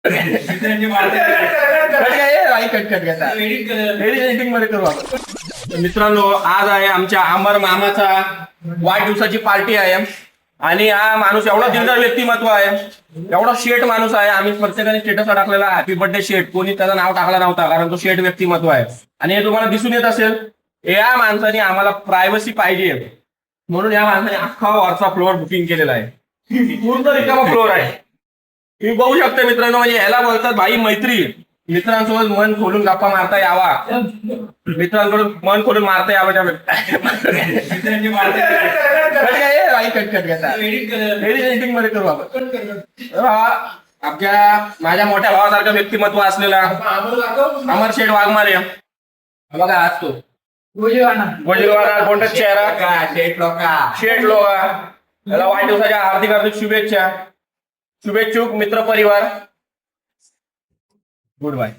Editing मध्ये करू आपण. मित्रांनो, आज आहे आमच्या अमर मामाचा वाढदिवसाची पार्टी आहे आणि हा माणूस एवढा दिलदार व्यक्तिमत्व आहे, एवढा शेट माणूस आहे. आम्ही प्रत्येकाने स्टेटसला टाकलेला हॅपी बर्थडे शेट, कोणी त्याचं नाव टाकला नव्हता कारण तो शेट व्यक्तिमत्व आहे. आणि हे तुम्हाला दिसून येत असेल, या माणसाने आम्हाला प्रायव्हसी पाहिजे म्हणून या माणसाने अख्खा वरचा फ्लोअर बुकिंग केलेला आहे. पूर्ण रिकामा फ्लोअर आहे. तुम्ही बघू शकता मित्रांनो, म्हणजे याला बोलतात भाई मैत्री. मित्रांसोबत मन खोलून गप्पा मारता यावा, मित्रांकडून मन खोलून मारता यावं. एडिटिंग मध्ये करू आपण. आमच्या माझ्या मोठ्या भावासारखं व्यक्तिमत्व असलेला अमर शेठ वाघमारे बघा आज तो गोजीरवाना कोणता चेहरा शेठ लोक याला वाढदिवसाच्या हार्दिक हार्दिक शुभेच्छा. शुभेच्छुक मित्र परिवार, गुड बाय.